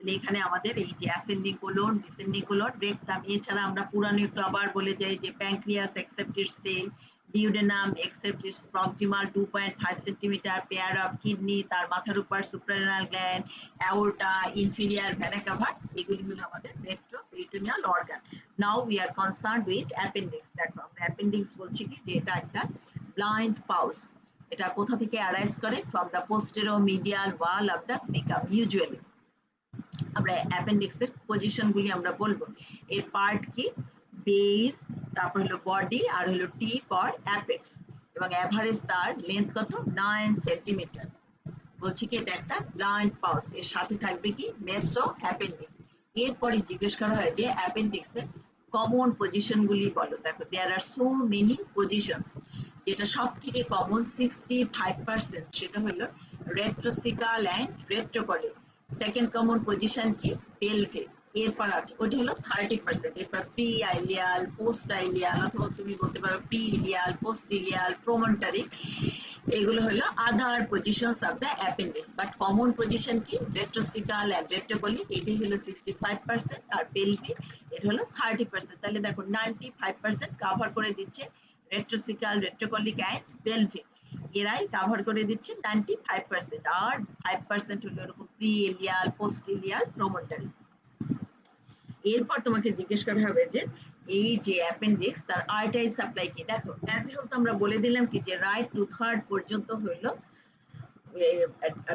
এখানে আমাদের এই যে ascending colon, descending colon, rectum, এছাড়া আমরা পুরানো একটু আবার বলে যাই যে pancreas except its tail, duodenum except its proximal 2.5 centimeter pair of kidney, তার মাথার উপর suprarenal gland, aorta, inferior vena cava, এগুলি হলো আমাদের retroperitoneal organ। Now we are concerned with appendix। দেখো আমরা appendix বলছি কি যে এটা একটা blind pouch। এটা কোথা থেকে অ্যারাইজ করে? From the posteromedial wall of the cecum. Usually আমরা অ্যাপেন্ডিক্সের পজিশনগুলি আমরা বলবো। এর পার্ট কি? বেস, তারপর হলো বডি, আর হলো টিপ অর অ্যাপেক্স, এবং এভারেজ তার লেন্থ কত? 9 সেন্টিমিটার। বলছি কি এটা একটা ব্লাইন্ড পাউচ, এর সাথে থাকবে কি? মেসো অ্যাপেন্ডিক্স। এরপরে জিজ্ঞেস করা হয় যে অ্যাপেন্ডিক্সের কমন পজিশনগুলি বলো। দেখো দেয়ার আর সো মেনি পজিশনস, যেটা সব থেকে কমন 65%, সেটা হলো retrocaecal and রেট্রোকলিক। Second common position কি? পেলভিক। এরপর আছে ওটা হলো 30%। এরপর প্রি আইলিয়াল, পোস্ট আইলিয়াল, অথবা তুমি বলতে পারো প্রি ইলিয়াল, পোস্ট ইলিয়াল, প্রোমন্টারি। এগুলো হলো other positions of the appendix. But common position কি? রেট্রোসিকাল অ্যান্ড রেট্রোকলিক, এটি হলো 65%, আর পেলভিক এটা হলো 30%। তাহলে দেখো 95% কাভার করে দিচ্ছে রেট্রোসিকাল, রেট্রোকলিক অ্যান্ড পেলভিক, এরাই কাভার করে দিচ্ছে 95%। আর 5% হলো এরকম প্রি এলিয়াল, পোস্ট এলিয়াল, প্রোমন্টারি। এরপর তোমাকে জিজ্ঞেস করা হবে যে এই যে অ্যাপেন্ডিক্স তার আর্টারি সাপ্লাই কি। দেখো অ্যাজ ইউজুয়াল আমরা বলে দিলাম কি যে রাইট টু থার্ড পর্যন্ত হইলো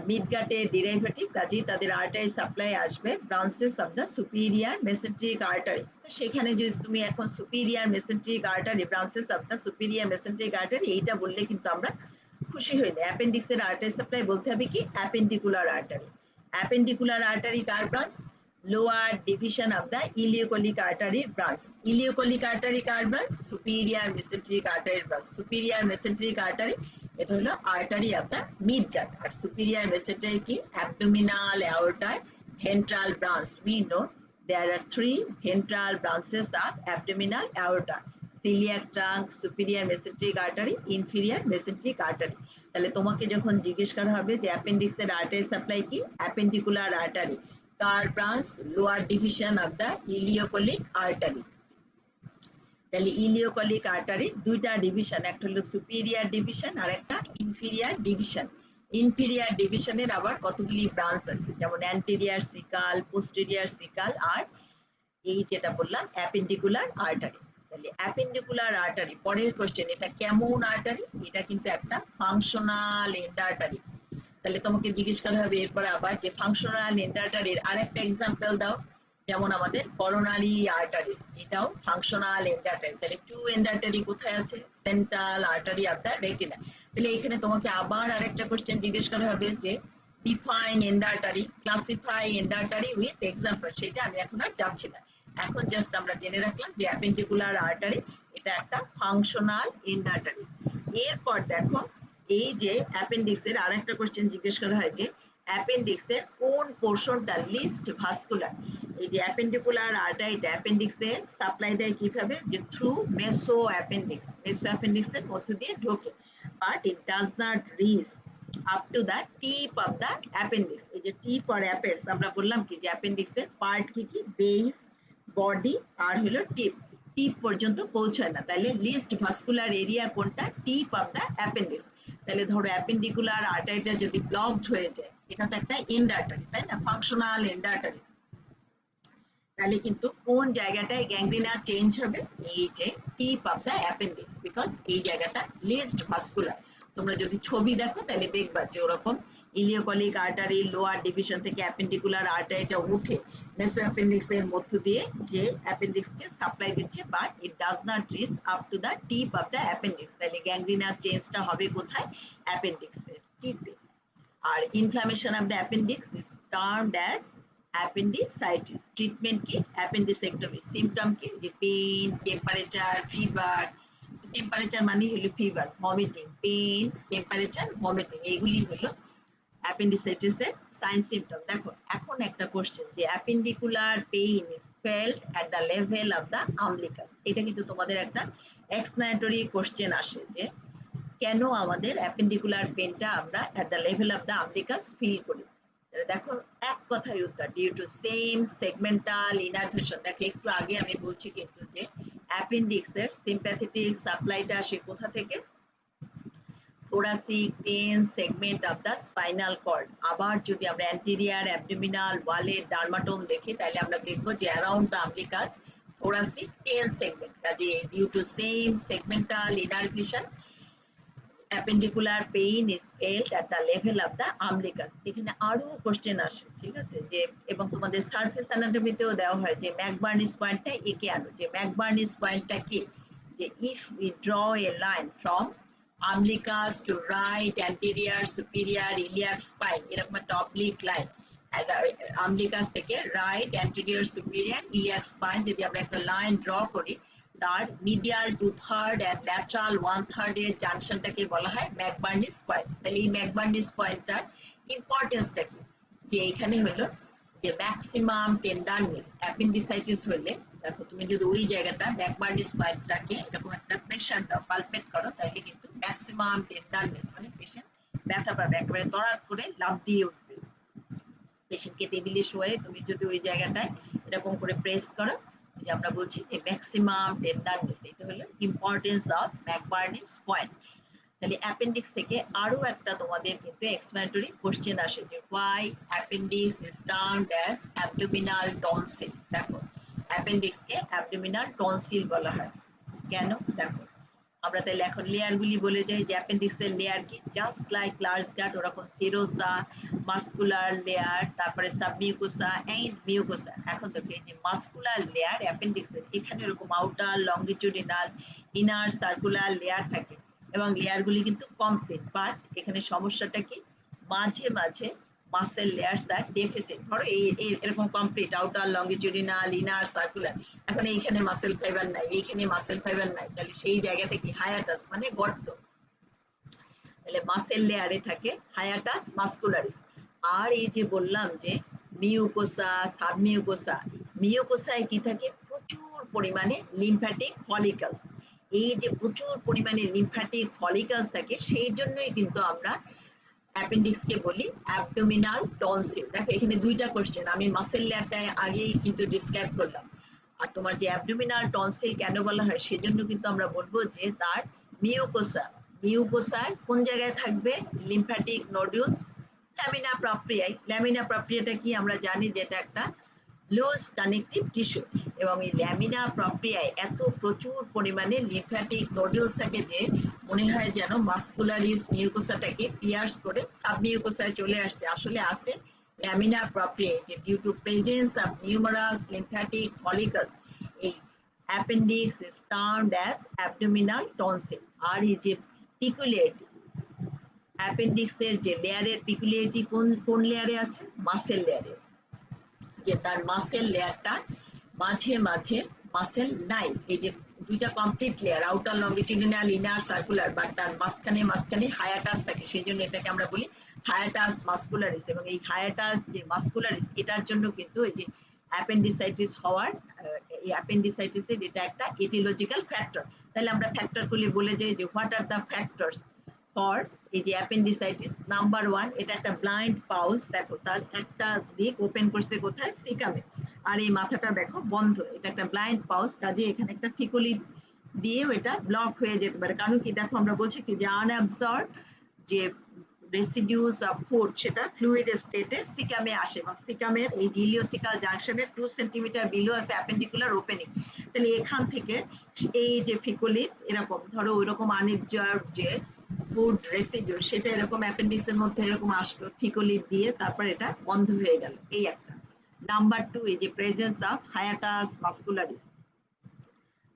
মিডগাটের ডেরিভেটিভ, কাজেই তাদের আর্টারি সাপ্লাই আসবে branches of the superior mesenteric artery. সেখানে যদি তুমি এখন superior mesenteric artery, branches of the superior mesenteric artery এইটা বললে কিন্তু আমরা খুশি হইলে। অ্যাপেন্ডিক্সের আর্টারি সাপ্লাই বলতে হবে কি? Appendicular artery. অ্যাপেন্ডিকুলার আর্টারি কার branch? Lower division of the ileocolic artery branch. Ileocolic artery কার branch? Superior mesenteric artery branch. Superior mesenteric artery এটা হলো আর্টারি অফ দ্য মিডগাট। আর সুপিরিয়ার মেসেন্ট্রি কি? অ্যাবডোমিনাল অ্যাওর্টার ventral branch. We know there are 3 ventral branches of abdominal aorta: celiac trunk, superior mesenteric artery, inferior mesenteric artery. তাহলে তোমাকে যখন জিজ্ঞেস করা হবে যে অ্যাপেন্ডিক্সের আর্টারি সাপ্লাই কি? অ্যাপেন্ডিকুলার আর্টারি কার branch? Lower division of the ileocolic artery. তাহলে ইলিওকলিক আর্টারির দুইটা ডিভিশন, একটা হলো সুপিরিয়ার ডিভিশন আর একটা ইনফিরিয়ার ডিভিশন। ইনফিরিয়ার ডিভিশনের আবার কতগুলি ব্রাঞ্চ আছে, যেমন অ্যান্টেরিয়ার সিকাল, পোস্টেরিয়ার সিকাল, আর এই যেটা বললাম অ্যাপেন্ডিকুলার আর্টারি। তাহলে অ্যাপেন্ডিকুলার আর্টারি, পরের কোশ্চেন, এটা কেমন আর্টারি? এটা কিন্তু একটা ফাংশনাল এন্ড আর্টারি। তাহলে তোমাকে জিজ্ঞেস করা হবে এরপরে আবার যে ফাংশনাল এন্ড আর্টারির আরেকটা এক্সাম্পল দাও। যেমন আমাদের করোনারি আর্টারিস, এটাও ফাংশনাল এন্ড আর্টারি। তাহলে টু এন্ড আর্টারি কোথায় আছে? Central artery of the retina. তাহলে এখানে তোমাকে আবার আরেকটা কোশ্চেন জিজ্ঞেস করা হবে যে define end artery, classify end artery with example. সেটা আমি এখন আর যাচ্ছি না, এখন জাস্ট আমরা জেনে রাখলাম যে অ্যাপেন্ডিকুলার আর্টারি এটা একটা ফাংশনাল এন্ড আর্টারি। এরপর দেখো এই যে অ্যাপেন্ডিক্সের আরেকটা কোশ্চেন জিজ্ঞেস করা হয় যে অ্যাপেন্ডিক্সের কোন পোর্শনটা লিস্ট ভাস্কুলার। এই যে অ্যাপেন্ডিকুলার আর্টারিটা অ্যাপেন্ডিক্সে সাপ্লাই দেয় কিভাবে? যে থ্রু মেসো অ্যাপেন্ডিক্স। মেসো অ্যাপেন্ডিক্সের মধ্য দিয়ে ঢোকে, but it does not reach up to the tip of the appendix. এই যে টিপ অর অ্যাপেক্স আমরা বললাম কি যে অ্যাপেন্ডিক্সের পার্ট কি কি? বেস, বডি, আর হলো টিপ। টিপ পর্যন্ত পৌঁছায় না, তাহলে লিস্ট ভাস্কুলার এরিয়া কোনটা? টিপ অফ দ্য অ্যাপেন্ডিক্স। তাহলে ধরো অ্যাপেন্ডিকুলার আর্টারিটা যদি ব্লকড হয়ে যায়, এটা তো একটা এন্ড আর্টারি, তাই না? Functional end artery. তাহলে কিন্তু কোন জায়গাটায় গ্যাংগ্রিনা চেঞ্জ হবে? এই যে tip of the appendix, because এই জায়গাটা লিস্ট ভাস্কুলার। তোমরা যদি ছবি দেখো তাহলে দেখবা যে ওরকম ইলিওকলিক আর্টারি লোয়ার ডিভিশন থেকে অ্যাপেন্ডিকুলার আর্টারিটা উঠে মেসো অ্যাপেন্ডিক্স এর মধ্য দিয়ে যে অ্যাপেন্ডিক্সকে সাপ্লাই দিচ্ছে, but it does not reach up to the tip of the appendix. তাহলে গ্যাংগ্রিনা চেঞ্জটা হবে কোথায়? অ্যাপেন্ডিক্সের টিপে। আর inflammation of the appendix is termed as appendicitis. Treatment কি? অ্যাপেন্ডিসেক্টমি। সিমটম কি? যে পেইন, টেম্পারেচার, ফিভার। টেম্পারেচার মানে হলো fever, vomiting, pain, temperature, vomiting, এইগুলি হলো অ্যাপেন্ডিসাইটিসের সাইন সিমটম। দেখো এখন একটা কোশ্চেন যে appendicular pain is felt at the level of the umbilicus. এটা কিন্তু তোমাদের একটা এক্সপ্লেনেটরি কোশ্চেন আসে যে কেন আমাদের অ্যাপেন্ডিকুলার পেনটা আমরা at the level of the umbilicus feel করি। দেখো এক কথায় উত্তর, due to same segmental innervation. দেখো একটু আগে আমি বলছি কিন্তু যে অ্যাপেন্ডিক্সের সিম্প্যাথেটিক সাপ্লাইটা আসে কোথা থেকে? thoracic 10 segment of the spinal cord। আবার যদি আমরা অ্যান্টেরিয়ার অ্যাবডোমিনাল ওয়ালের ডার্মাটোম দেখি তাহলে আমরা দেখবো যে around the umbilicus thoracic 10 segment। কাজে due to same segmental innervation appendicular pain is felt at the level of the umbilicus. এখানে আরো কোশ্চেন আসে, ঠিক আছে, যে এবং তোমাদের সারফেস অ্যানাটমিতেও দেওয়া হয় যে ম্যাকবার্নিস পয়েন্টটা এঁকে আনো, যে ম্যাকবার্নিস পয়েন্টটা কি, যে if we draw a line from umbilicus to right anterior superior iliac spine, এরকম একটা অবলিক লাইন আমলিকাস থেকে right anterior superior iliac spine যদি আমরা একটা লাইন ড্র করি, তার মিডিয়াল 2/3 এন্ড ল্যাটারাল 1/3 এর জাংশনটাকে বলা হয় ম্যাকবার্নিস পয়েন্ট। তাহলে এই ম্যাকবার্নিস পয়েন্টটার ইম্পর্টেন্সটা কি, যে এখানে হলো যে ম্যাক্সিমাম টেন্ডারনেস অ্যাপেন্ডিসাইটিস হলে, দেখো তুমি যদি ওই জায়গাটা ম্যাকবার্নিস পয়েন্টটাকে এরকম একটা প্রেশার দাও, পালপেট করো, তাহলে কিন্তু ম্যাক্সিমাম টেন্ডারনেস মানে পেশেন্ট ব্যথা পাবে, একেবারে তড়াৎ করে লাফ দিয়ে উঠবে। পেশেন্টকে টেবিলে শোয়ে তুমি যদি ওই জায়গাটায় এরকম করে প্রেস করো, যে আমরা বলছি যে ম্যাক্সিমাম টেন্ডারনেস, এটা হলো ইম্পর্টেন্স অফ ম্যাকবার্নিস পয়েন্ট। তাহলে অ্যাপেন্ডিক্স থেকে আরো একটা তোমাদের কিন্তু এক্সপ্লেনেটরি কোশ্চেন আসে, যে why appendix is termed as abdominal tonsil. দেখো অ্যাপেন্ডিক্স কে অ্যাবডোমিনাল টনসিল বলা হয় কেন, দেখো আমরা তাহলে এখন লেয়ার গুলি বলে যাই, যে অ্যাপেন্ডিক্স এর লেয়ার কি, জাস্ট লাইক লার্জ গাট ওরকম সিরোসা, মাসকুলার লেয়ার, তারপরে সাবমিউকোসা এন্ড মিউকোসা। এখন দেখো এই যে মাসকুলার লেয়ার অ্যাপেন্ডিক্স এর, এখানে এরকম outer longitudinal inner circular layer থাকে এবং লেয়ার গুলি কিন্তু কমপ্লিট, বাট এখানে সমস্যাটা কি, মাঝে মাঝে মাসেল লেয়ারস আর ডেফিসিট। ধরো এই এরকম complete outer longitudinal inner circular, এখন এইখানে মাসেল ফাইবার নাই, এইখানে মাসেল ফাইবার নাই, তাহলে সেই জায়গাটা কি হায়াটাস মানে গর্ত। তাহলে মাসেল লেয়ারে থাকে হায়াটাস মাসকুলারিস। আর এই যে বললাম যে মিউকোসা সাবমিউকোসা, মিউকোসায় কি থাকে, প্রচুর পরিমাণে লিম্ফ্যাটিক ফলিকলস। এই যে প্রচুর পরিমাণে লিম্ফ্যাটিক ফলিকলস থাকে, সেই জন্যই কিন্তু আমরা অ্যাপেন্ডিক্স কে বলি অ্যাবডোমিনাল টনসিল। দেখো এখানে দুইটা কোশ্চেন, আমি মাসেল লেয়ারটা আগেই কিন্তু ডিসক্রাইব করলাম। আর তোমার যে অ্যাবডোমিনাল টনসিল কেন বলা হয়, সেজন্য কিন্তু আমরা বলবো যে তার মিউকোসা, মিউকোসার কোন জায়গায় থাকবে, লিম্ফ্যাটিক নোডুলস ল্যামিনা প্রপ্রিয়ায়। ল্যামিনা প্রপ্রিয়াটা কি আমরা জানি যে এটা একটা লুজ কানেকটিভ টিস্যু, এবং এই ল্যামিনা প্রপ্রিয়ায় এত প্রচুর পরিমাণে লিম্ফ্যাটিক নোডুলস থাকে যে মনে হয় যেন মাসকুলারিস মিউকোসাটাকে পিয়ার্স করে সাবমিউকোসায় চলে আসছে, আসলে আসে ল্যামিনা প্রপ্রিয়ায়, যে due to presence of numerous lymphatic follicles এই appendix is termed as abdominal tonsil. আর এই যে পিকুলিয়ারিটি, অ্যাপেন্ডিক্স এর যে লেয়ারের পিকুলিয়ারিটি কোন লেয়ারে আছে, মাসেল লেয়ারে, যে তার মাসেল লেয়ারটা মাঝে মাঝে মাসেল নাই, এই যে দুইটা complete layer outer longitudinal inner circular, but তার মাঝখানে হায়াটাস থাকে, সেই জন্য এটাকে আমরা বলি হায়াটাস মাসকুলারিস। এবং এই হায়াটাস যে মাসকুলারিস, এটার জন্য কিন্তু এই যে অ্যাপেন্ডিসাইটিস হওয়ার, এই অ্যাপেন্ডিসাইটিসের এটা একটা এটিওলজিক্যাল ফ্যাক্টর। তাহলে আমরা ফ্যাক্টরগুলি বলে যাই, যে what are the factors for এই যে অ্যাপেন্ডিসাইটিস। নাম্বার 1, এটা একটা ব্লাইন্ড পাউচ, দেখো তার একটা দিক ওপেন করছে কোথায়, সিকামে, আর এই মাথাটা দেখো বন্ধ, এটা একটা ব্লাইন্ড পাউচ, কাজে এখানে একটা ফিকুলি দিয়েও এটা ব্লক হয়ে যেতে পারে। কারণ কি, দেখো আমরা বলছি কি যে আনঅ্যাবসর্বড যে রেসিডিউস অফ ফুড সেটা ফ্লুইড স্টেটে সিকামে আসে, এবং সিকামের এই ইলিওসিকাল জাংশনের 2 সেন্টিমিটার বিলো আছে অ্যাপেন্ডিকুলার ওপেনিং। তাহলে এখান থেকে এই যে ফিকুলি এরকম ধরো ওইরকম আনঅবজার্ভড যে ফুড রেসিডিউ, সেটা এরকম অ্যাপেন্ডিক্সের মধ্যে এরকম আসলো ফিকুলি দিয়ে, তারপর এটা বন্ধ হয়ে গেল, এই একটা। নাম্বার 2, এই যে প্রেজেন্স অফ হায়াটাস মাসকুলারিস,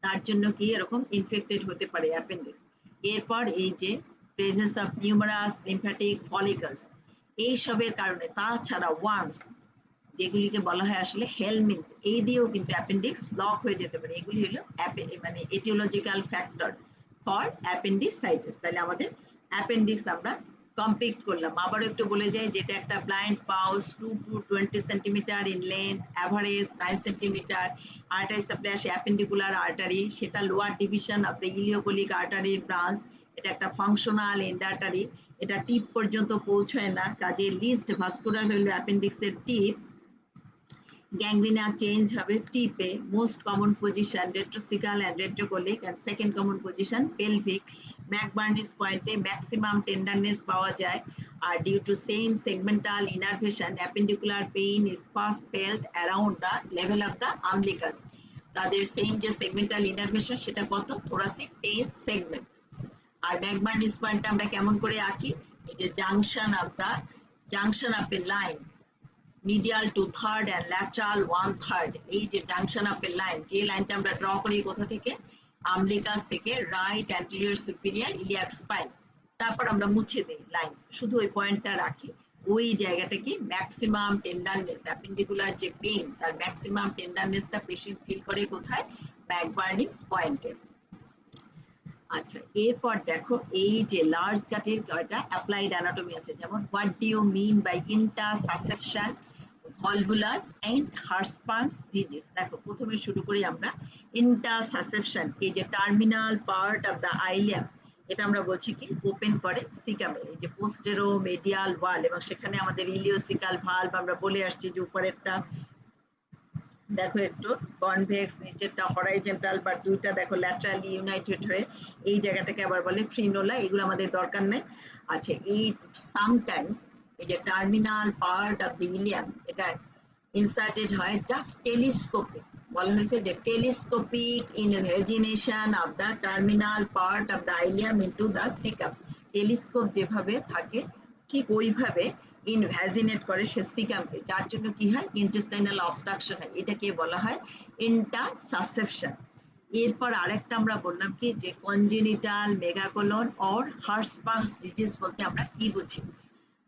তার জন্য কি এরকম ইনফেক্টেড হতে পারে অ্যাপেন্ডিক্স। এরপর এই যে presence of numerous lymphatic follicles, এই সবের কারণে, তাছাড়া ওয়ার্মস যেগুলিকে বলা হয় আসলে হেলমিন্থ, এই দিয়েও কিন্তু অ্যাপেন্ডিক্স ব্লক হয়ে যেতে পারে। এগুলি হলো মানে এটিওলজিক্যাল ফ্যাক্টর ফর অ্যাপেন্ডিসাইটিস। তাহলে আমাদের অ্যাপেন্ডিক্স আমরা কমপ্লিট করলাম। আবারও একটু বলে যাই, যেটা একটা blind pouch 2 to 20 centimetre in length, average 9 centimetre, artery supply আসে অ্যাপেন্ডিকুলার আর্টারি, সেটা lower division of the ileocolic আর্টারির ব্রাঞ্চ, এটা একটা ফাংশনাল এন্ড আর্টারি, এটা টিপ পর্যন্ত পৌঁছয় না, কাজে লিস্ট ভাস্কুলার হলো অ্যাপেন্ডিক্সের টিপ। গ্যাংগ্রিনা চেঞ্জ হবে টিপে, most common position retrocecal and retrocolic, and second common position pelvic. McBurney's পয়েন্টে ম্যাক্সিমাম টেন্ডারনেস পাওয়া যায়, আর due to same segmental innervation appendicular pain is first felt around the level of the umbilicus. তাদের same যে segmental innervation সেটা কত, thoracic 10 segment. আর ম্যাকবার্নিস পয়েন্টটা আমরা কেমন করে আঁকি, এই যে junction of a line medial two third and lateral 1/3, এই যে জাংশন অফ এ লাইন, যে লাইনটা আমরা ড্র করি কোথা থেকে, আম্বলিকাস থেকে right anterior superior iliac spine, তারপর আমরা মুছে দিই লাইন, শুধু ওই পয়েন্টটা রাখি। ওই জায়গাটা কি ম্যাক্সিমাম টেন্ডারনেস, অ্যাপেন্ডিকুলার যে পেইন তার ম্যাক্সিমাম টেন্ডারনেসটা পেশেন্ট ফিল করে কোথায়, ম্যাকবার্নিস পয়েন্টে। আচ্ছা, এরপর দেখো এই যে লার্জ কাটের কয়টা অ্যাপ্লাইড অ্যানাটমি আছে, যেমন what do you mean by intussusception volvulus and Hirschsprung's disease. দেখো প্রথমে শুরু করি আমরা ইন্টারসাসেপশন, এই যে terminal part of the ileum, এটা আমরা বলছি কি ওপেন করে সিকামে, এই যে পোস্টেরো মেডিয়াল ওয়াল, এবং সেখানে আমাদের ইলিওসিকাল ভালভ আমরা বলে আসছি যে উপরেরটা দেখো একটু কনভেক্স, নিচেরটা হরাইজন্টাল, বা দুইটা দেখো ল্যাটারালি ইউনাইটেড হয়ে এই জায়গাটাকে আবার বলে ফ্রিনোলা, এগুলো আমাদের দরকার নেই। আচ্ছা, এই সামটাইমস এই যে terminal part of the ileum, এটা ইনসার্টেড হয় জাস্ট টেলিস্কোপিক, বলা হয়েছে যে telescopic invagination of the terminal part of the ileum into the cecum, telescope যেভাবে থাকে ঠিক ওইভাবে ইনভ্যাজিনেট করে সে সিকামকে, যার জন্য কি হয় ইন্টেস্টাইনাল অবস্ট্রাকশন হয়, এটাকে বলা হয় ইন্টারসাসেপশন। এরপর আরেকটা আমরা বললাম কি যে কনজেনিটাল মেগাকোলন অর হার্সপান্স ডিজিজ বলতে আমরা কি বুঝি।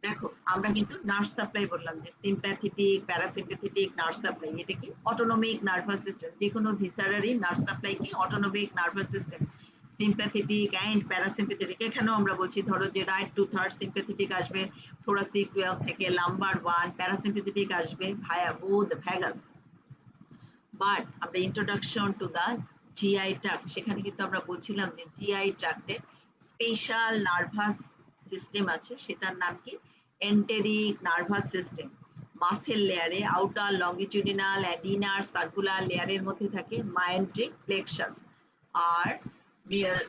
দেখো আমরা কিন্তু নার্ভ সাপ্লাই বললাম যে সিম্প্যাথেটিক প্যারাসিম্প্যাথেটিক নার্ভ সাপ্লাই, এটা কি অটোনমিক নার্ভাস সিস্টেম, যে কোনো ভিসারারই নার্ভ সাপ্লাই কি autonomic nervous system, sympathetic and parasympathetic. এখানেও আমরা বলছি ধরো যে রাইট টু থার্ড সিম্প্যাথেটিক আসবে থোরাসিক 12 থেকে, লাম্বার 1, প্যারাসিম্প্যাথেটিক আসবে ভায়া বোথ ভ্যাগাস। বাট আমরা introduction to the GI tract, সেখানে কিন্তু আমরা বলছিলাম যে জিআই ট্রাক্টের স্পেশাল নার্ভাস সিস্টেম আছে, সেটার নাম কি এন্টেরিক নার্ভাস সিস্টেম। মাসেল লেয়ারে outer longitudinal and inner circular লেয়ারের মধ্যে থাকে মায়োন্ট্রিক প্লেক্সাস, আর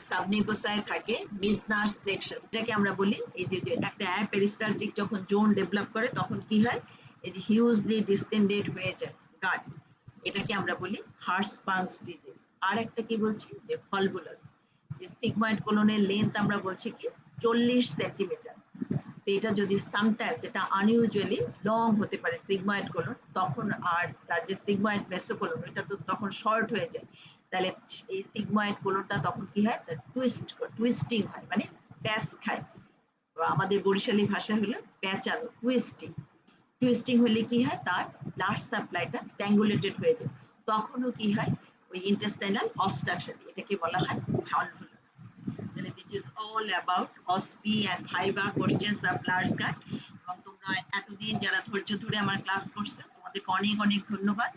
সাবনিকোসায় থাকে মিসনার্স প্লেক্সাস। এটাকে আমরা বলি এই যে একটা পেরিস্টালটিক যখন জোন ডেভেলপ করে তখন কি হয়, এই যে হিউজলি ডিস্টেন্ডেড হয়ে যায় গাট, এটাকে আমরা বলি হার্সপান্স ডিজিজ। আর একটা কি বলছি যে ভলভুলাস, যে সিগময়েড কোলনের লেন্থ আমরা বলছি কি 40 সেন্টিমিটার, তো এটা যদি সামটাইমস এটা আনইউজুয়ালি লং হতে পারে সিগময়েড কোলন, তখন আর তার যে সিগময়েড মেসোকোলন এটা তো তখন শর্ট হয়ে যায়, তাহলে এই সিগময়েড কোলনটা তখন কি হয়, তার টুইস্টিং হয়, মানে প্যাচ খায়, আমাদের বরিশালী ভাষা হলো প্যাচানো, টুইস্টিং হলে কি হয়, তার ব্লাড সাপ্লাইটা স্ট্যাঙ্গুলেটেড হয়ে যায়, তখনও কি হয় ওই ইন্টেস্টাইনাল অবস্ট্রাকশন, এটাকে বলা হয় ভলভুলাস। তাহলে this is all about OSPE and viva questions of large gut. এবং তোমরা এতদিন যারা ধৈর্য ধরে আমার ক্লাস করছো তোমাদেরকে অনেক অনেক ধন্যবাদ।